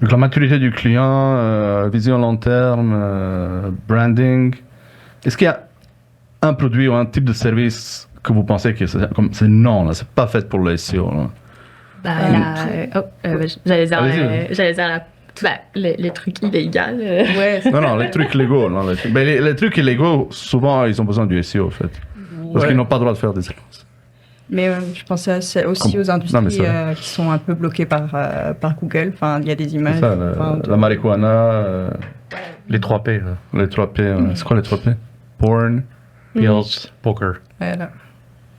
Donc la maturité du client, vision long terme, branding. Est-ce qu'il y a un produit ou un type de service que vous pensez que c'est non, là, c'est pas fait pour le SEO là? J'allais dire les trucs illégaux. Ouais. Non, les trucs légaux. Non, les trucs illégaux, souvent, ils ont besoin du SEO, en fait. Parce qu'ils n'ont pas le droit de faire des annonces. Mais je pensais aussi aux industries qui sont un peu bloquées par Google. Enfin, il y a des images. Ça, la marijuana, les 3P. Là. Les 3P, c'est quoi les 3P? Porn. Pills, poker. Voilà.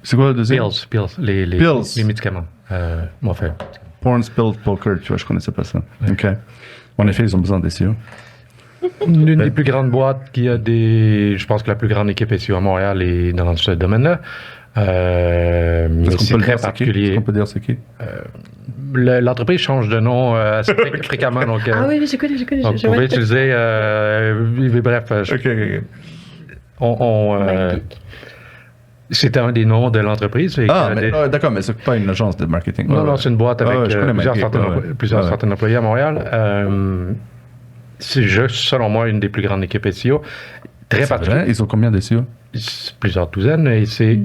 C'est quoi le deuxième? Pills. Les médicaments. Moi, fait. Porn, pills, poker, tu vois, je connaissais pas ça. Ouais. OK. En effet, ils ont besoin des SEO. Une des plus grandes boîtes qui a je pense que la plus grande équipe SEO à Montréal est dans ce domaine-là. C'est très particulier. Est-ce qu'on peut dire c'est qui? L'entreprise change de nom assez fréquemment. Donc, oui, je connais. Donc, vous pouvez utiliser... bref, c'était un des noms de l'entreprise. D'accord, mais c'est pas une agence de marketing. Non, c'est une boîte avec plusieurs centaines d'employés à Montréal. C'est juste, selon moi, une des plus grandes équipes SEO. Très particulière. Ils ont combien de SEO? Plusieurs douzaines. Et c'est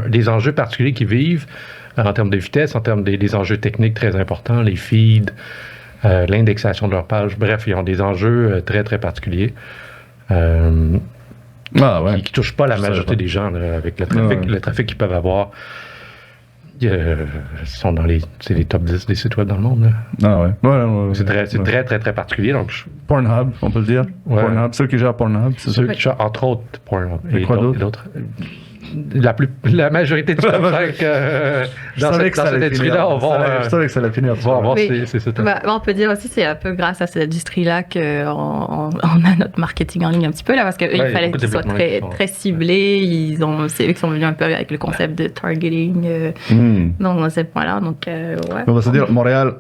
des enjeux particuliers qui vivent en termes de vitesse, en termes des enjeux techniques très importants, les feeds, l'indexation de leur page. Bref, ils ont des enjeux très, très particuliers. Qui ne touchent pas la majorité des gens là, avec le trafic qu'ils peuvent avoir. Sont dans les top 10 des sites web dans le monde. Là. C'est très, très, très particulier. Donc, Pornhub, on peut le dire. Ouais. Pornhub, ceux qui gèrent Pornhub. C'est ceux qui gèrent, entre autres, Pornhub. Et quoi d'autre? La majorité du top 5 dans cette industrie-là, je savais que ça allait finir. On peut dire aussi c'est un peu grâce à cette industrie-là qu'on a notre marketing en ligne un petit peu là, parce qu'il fallait qu'ils soient très, très ciblés. C'est eux qui sont venus un peu avec le concept de targeting dans ces points-là. Donc, on va se dire, Montréal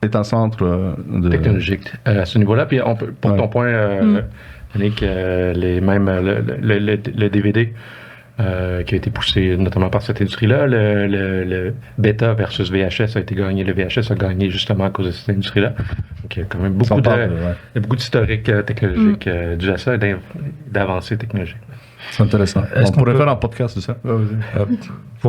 est un centre technologique à ce niveau-là. Puis pour ton point, Yannick, le DVD. Qui a été poussé notamment par cette industrie-là. Le bêta versus VHS a été gagné. Le VHS a gagné justement à cause de cette industrie-là. Donc il y a quand même beaucoup d'historique technologique dû à ça, d'avancées technologiques. C'est intéressant. On pourrait faire un podcast de ça.